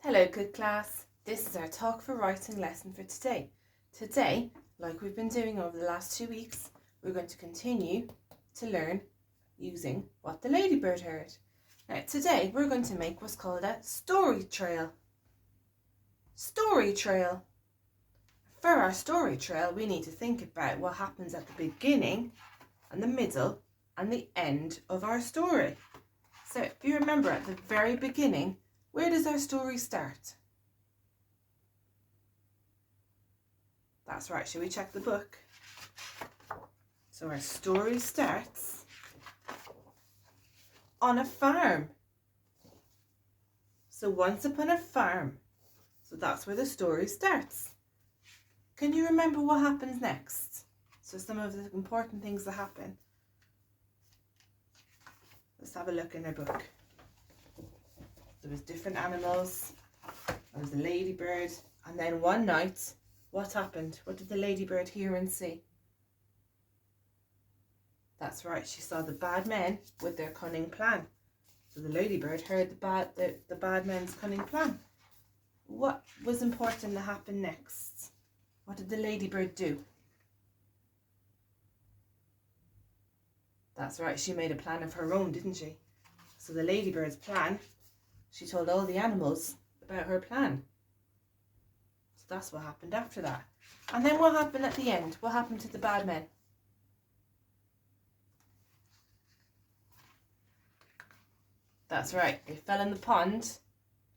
Hello, good class. This is our Talk for Writing lesson for today. Today, like we've been doing over the last 2 weeks, we're going to continue to learn using what the ladybird heard. Now, today we're going to make what's called a story trail. Story trail. For our story trail, we need to think about what happens at the beginning and the middle and the end of our story. So if you remember at the very beginning, where does our story start? That's right, shall we check the book? So our story starts on a farm. So once upon a farm. So that's where the story starts. Can you remember what happens next? So some of the important things that happen. Let's have a look in our book. There was different animals. There was a ladybird. And then one night, what happened? What did the ladybird hear and see? That's right, she saw the bad men with their cunning plan. So the ladybird heard the bad men's cunning plan. What was important to happen next? What did the ladybird do? That's right, she made a plan of her own, didn't she? So the ladybird's plan, she told all the animals about her plan. So that's what happened after that. And then what happened at the end? What happened to the bad men? That's right, they fell in the pond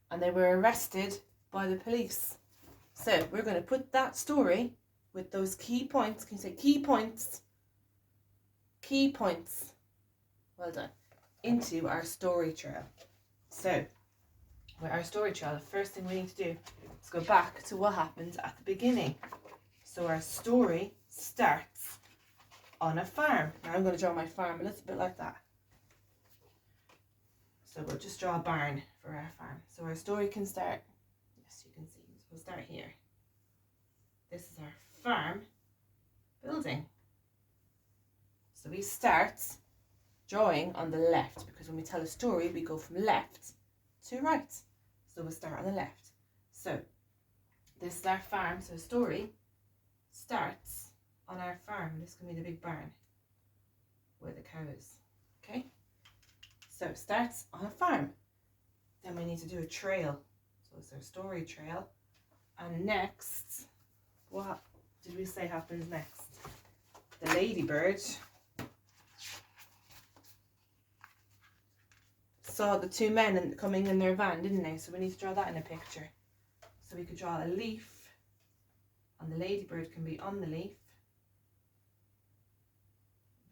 and they were arrested by the police. So we're going to put that story with those key points. Can you say key points? Key points. Well done. Into our story trail. So with our story trail, the first thing we need to do is go back to what happens at the beginning. So our story starts on a farm. Now I'm going to draw my farm a little bit like that. So we'll just draw a barn for our farm. So our story can start, yes, you can see, we'll start here. This is our farm building. So we start drawing on the left, because when we tell a story, we go from left to right. So we'll start on the left. So this is our farm. So story starts on our farm. This can be the big barn where the cow is. Okay? So it starts on a farm. Then we need to do a trail. So it's our story trail. And next, what did we say happens next? The ladybird saw the two men coming in their van, didn't they? So we need to draw that in a picture. So we could draw a leaf, and the ladybird can be on the leaf.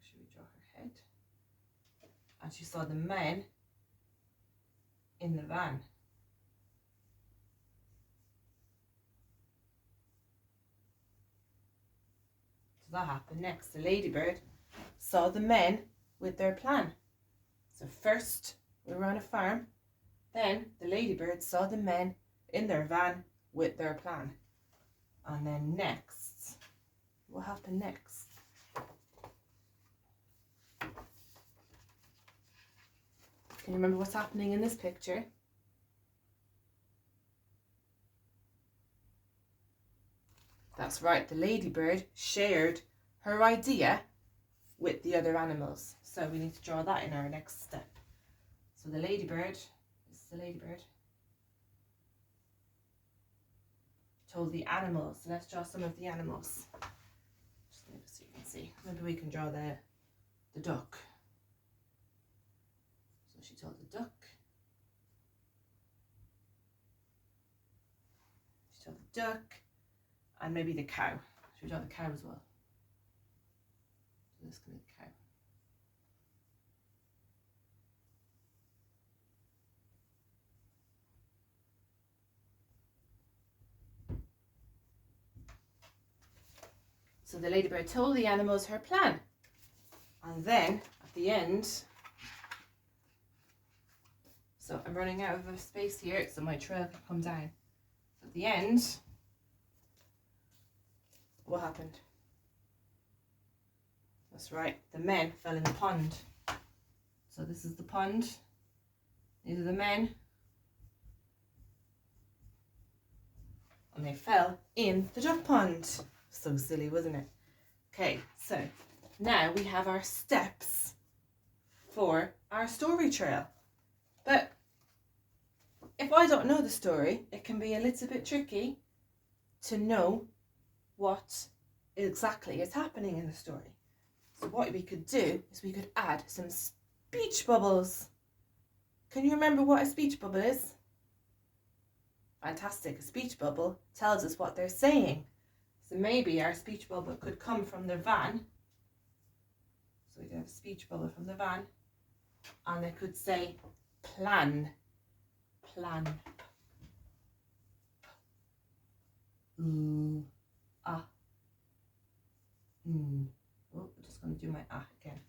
Should we draw her head? And she saw the men in the van. So that happened next. The ladybird saw the men with their plan. So first we were on a farm, then the ladybird saw the men in their van with their plan. And then next, what happened next? Can you remember what's happening in this picture? That's right, the ladybird shared her idea with the other animals. So we need to draw that in our next step. So the ladybird, this is the ladybird, told the animals. So let's draw some of the animals. Just maybe so you can see. Maybe we can draw the duck. So she told the duck. She told the duck. And maybe the cow. Should we draw the cow as well? So this can be the cow. So the ladybird told the animals her plan. And then at the end, so I'm running out of space here, so my trail can come down. At the end, what happened? That's right, the men fell in the pond. So this is the pond. These are the men. and they fell in the duck pond. So silly, wasn't it? Okay, so now we have our steps for our story trail. But if I don't know the story, it can be a little bit tricky to know what exactly is happening in the story. So what we could do is we could add some speech bubbles. Can you remember what a speech bubble is? Fantastic. A speech bubble tells us what they're saying. So maybe our speech bubble could come from the van. So we could have a speech bubble from the van, and it could say plan. Plan. Ah. Oh, I'm just going to do my ah again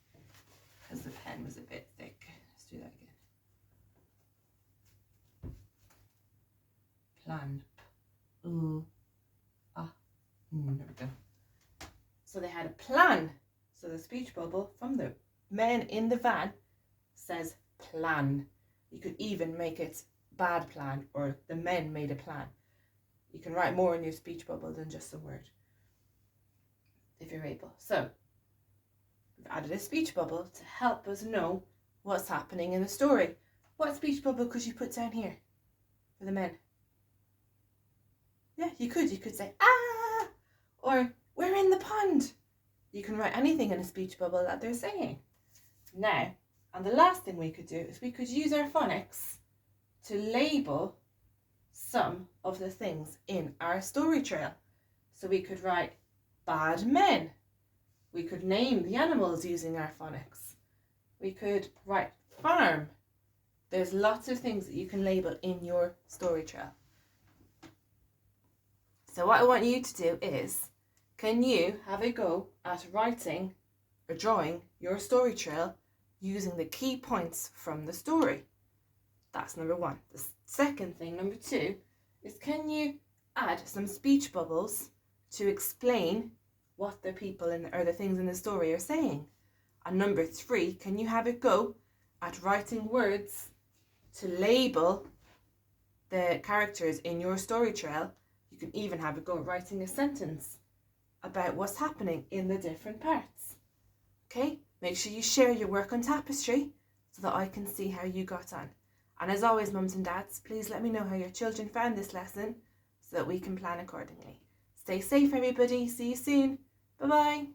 because the pen was a bit thick. Let's do that again. Plan. There we go. So they had a plan. So the speech bubble from the men in the van says plan. You could even make it bad plan, or the men made a plan. You can write more in your speech bubble than just a word, if you're able. So we've added a speech bubble to help us know what's happening in the story. What speech bubble could you put down here for the men? Yeah, you could. You could say, ah, or we're in the pond. You can write anything in a speech bubble that they're saying. Now, and the last thing we could do is we could use our phonics to label some of the things in our story trail. So we could write bad men. We could name the animals using our phonics. We could write farm. There's lots of things that you can label in your story trail. So what I want you to do is, can you have a go at writing or drawing your story trail using the key points from the story? That's number one. The second thing, number two, is can you add some speech bubbles to explain what the people or the things in the story are saying? And number three, can you have a go at writing words to label the characters in your story trail? You can even have a go at writing a sentence about what's happening in the different parts. Okay, make sure you share your work on Tapestry so that I can see how you got on. And as always, mums and dads, please let me know how your children found this lesson so that we can plan accordingly. Stay safe, everybody. See you soon. Bye-bye.